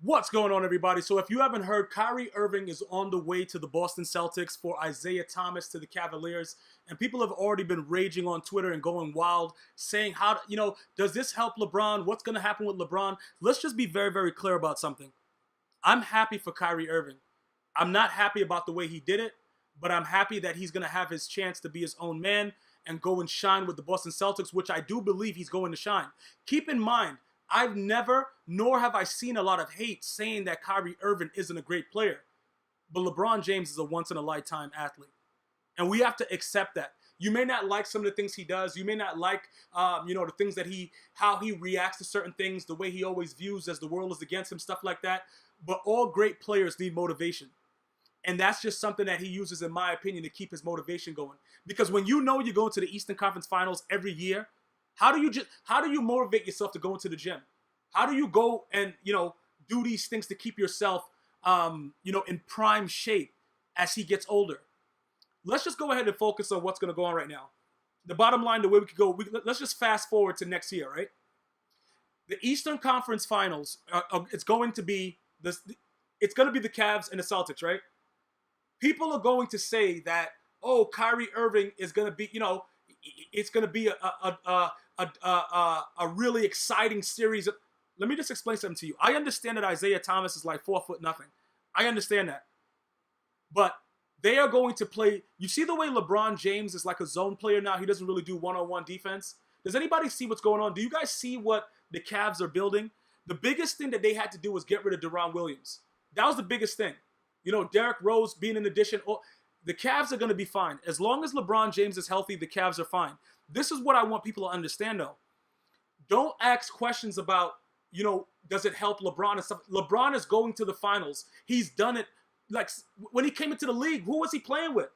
What's going on, everybody? So if you haven't heard, Kyrie Irving is on the way to the Boston Celtics for Isaiah Thomas to the Cavaliers. And people have already been raging on Twitter and going wild, saying, does this help LeBron? What's going to happen with LeBron? Let's just be very, very clear about something. I'm happy for Kyrie Irving. I'm not happy about the way he did it, but I'm happy that he's going to have his chance to be his own man and go and shine with the Boston Celtics, which I do believe he's going to shine. Keep in mind, I've never, nor have I seen a lot of hate saying that Kyrie Irving isn't a great player. But LeBron James is a once-in-a-lifetime athlete. And we have to accept that. You may not like some of the things he does. You may not like, the things that how he reacts to certain things, the way he always views as the world is against him, stuff like that. But all great players need motivation. And that's just something that he uses, in my opinion, to keep his motivation going. Because when you know you're going to the Eastern Conference Finals every year, how do you motivate yourself to go into the gym? How do you go and, do these things to keep yourself, in prime shape as he gets older? Let's just go ahead and focus on what's going to go on right now. The bottom line, the way we could go, let's just fast forward to next year, right? The Eastern Conference Finals, it's going to be the Cavs and the Celtics, right? People are going to say that, Kyrie Irving is going to be, it's going to be a really exciting series. Let me just explain something to you. I understand that Isaiah Thomas is like 4'0". I understand that. But they are going to play. You see the way LeBron James is like a zone player now? He doesn't really do one-on-one defense. Does anybody see what's going on? Do you guys see what the Cavs are building? The biggest thing that they had to do was get rid of Deron Williams. That was the biggest thing. Derrick Rose being an addition. The Cavs are going to be fine. As long as LeBron James is healthy, the Cavs are fine. This is what I want people to understand, though. Don't ask questions about, does it help LeBron and stuff. LeBron is going to the finals. He's done it. Like, when he came into the league, who was he playing with?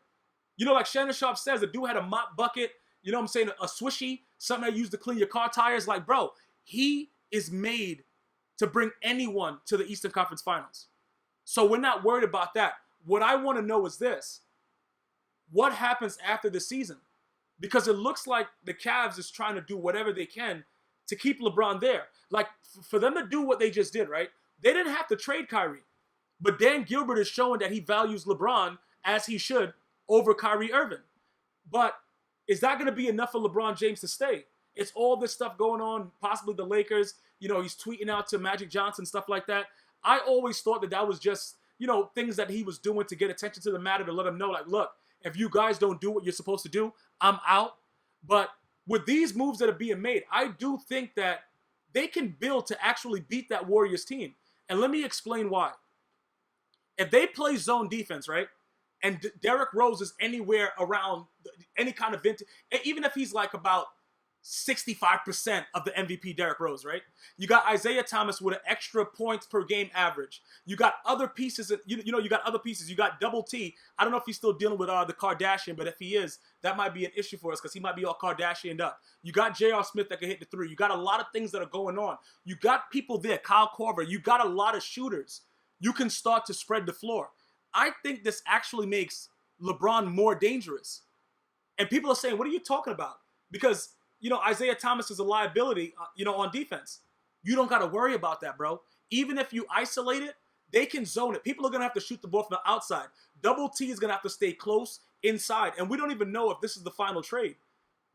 Like Shannon Sharpe says, the dude had a mop bucket, a swishy, something that used to clean your car tires. Like, bro, he is made to bring anyone to the Eastern Conference Finals. So we're not worried about that. What I want to know is this. What happens after the season? Because it looks like the Cavs is trying to do whatever they can to keep LeBron there. Like, for them to do what they just did, right? They didn't have to trade Kyrie. But Dan Gilbert is showing that he values LeBron, as he should, over Kyrie Irving. But is that going to be enough for LeBron James to stay? It's all this stuff going on, possibly the Lakers. He's tweeting out to Magic Johnson, stuff like that. I always thought that was just, things that he was doing to get attention to the matter, to let him know, like, look, if you guys don't do what you're supposed to do, I'm out. But with these moves that are being made, I do think that they can build to actually beat that Warriors team. And let me explain why. If they play zone defense, right, and Derrick Rose is anywhere around any kind of vintage, even if he's like about 65% of the MVP Derrick Rose, right? You got Isaiah Thomas with an extra points per game average. You got other pieces. You got other pieces. You got Double T. I don't know if he's still dealing with the Kardashian, but if he is, that might be an issue for us because he might be all Kardashianed up. You got J.R. Smith that can hit the three. You got a lot of things that are going on. You got people there. Kyle Korver. You got a lot of shooters. You can start to spread the floor. I think this actually makes LeBron more dangerous. And people are saying, what are you talking about? Because Isaiah Thomas is a liability, on defense. You don't got to worry about that, bro. Even if you isolate it, they can zone it. People are going to have to shoot the ball from the outside. Double T is going to have to stay close inside. And we don't even know if this is the final trade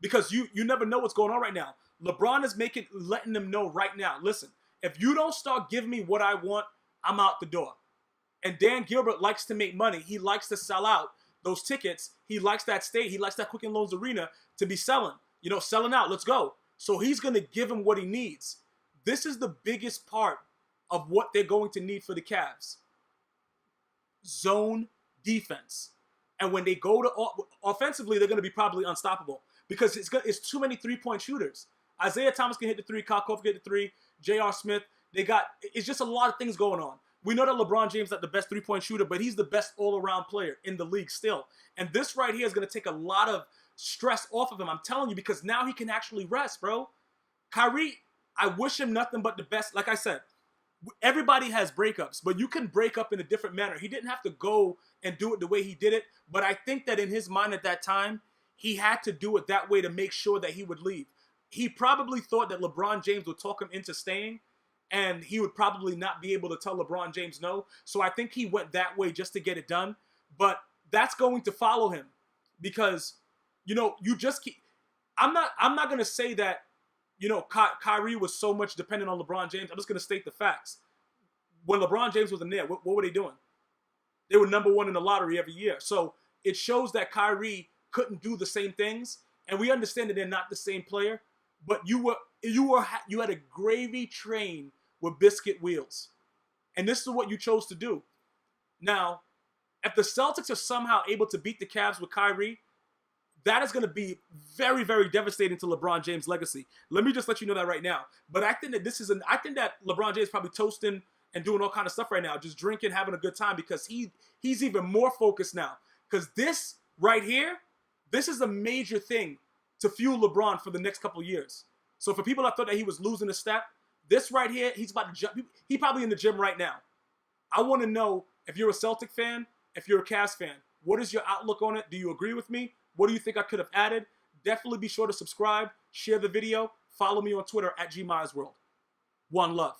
because you never know what's going on right now. LeBron is letting them know right now, listen, if you don't start giving me what I want, I'm out the door. And Dan Gilbert likes to make money. He likes to sell out those tickets. He likes that state. He likes that Quicken Loans Arena to be selling. Selling out. Let's go. So he's going to give him what he needs. This is the biggest part of what they're going to need for the Cavs. Zone defense. And when they go to offensively, they're going to be probably unstoppable because it's too many three-point shooters. Isaiah Thomas can hit the three. Kyle Korver can hit the three. J.R. Smith. It's just a lot of things going on. We know that LeBron James is not the best three-point shooter, but he's the best all-around player in the league still. And this right here is going to take a lot of stress off of him. I'm telling you, because now he can actually rest, bro. Kyrie, I wish him nothing but the best. Like I said, everybody has breakups, but you can break up in a different manner. He didn't have to go and do it the way he did it, but I think that in his mind at that time, he had to do it that way to make sure that he would leave. He probably thought that LeBron James would talk him into staying, and he would probably not be able to tell LeBron James no. So I think he went that way just to get it done. But that's going to follow him because, you just keep. I'm not going to say that, Kyrie was so much dependent on LeBron James. I'm just going to state the facts. When LeBron James was in there, what were they doing? They were number one in the lottery every year. So it shows that Kyrie couldn't do the same things. And we understand that they're not the same player, but you had a gravy train with biscuit wheels. And this is what you chose to do. Now, if the Celtics are somehow able to beat the Cavs with Kyrie, that is going to be very, very devastating to LeBron James' legacy. Let me just let you know that right now. But I think that I think that LeBron James is probably toasting and doing all kind of stuff right now, just drinking, having a good time, because he's even more focused now. Because this right here, this is a major thing to fuel LeBron for the next couple of years. So for people that thought that he was losing a step, this right here, he's about to jump. He's probably in the gym right now. I want to know if you're a Celtic fan, if you're a Cavs fan, what is your outlook on it? Do you agree with me? What do you think I could have added? Definitely be sure to subscribe, share the video, follow me on Twitter at GmiasWorld. One love.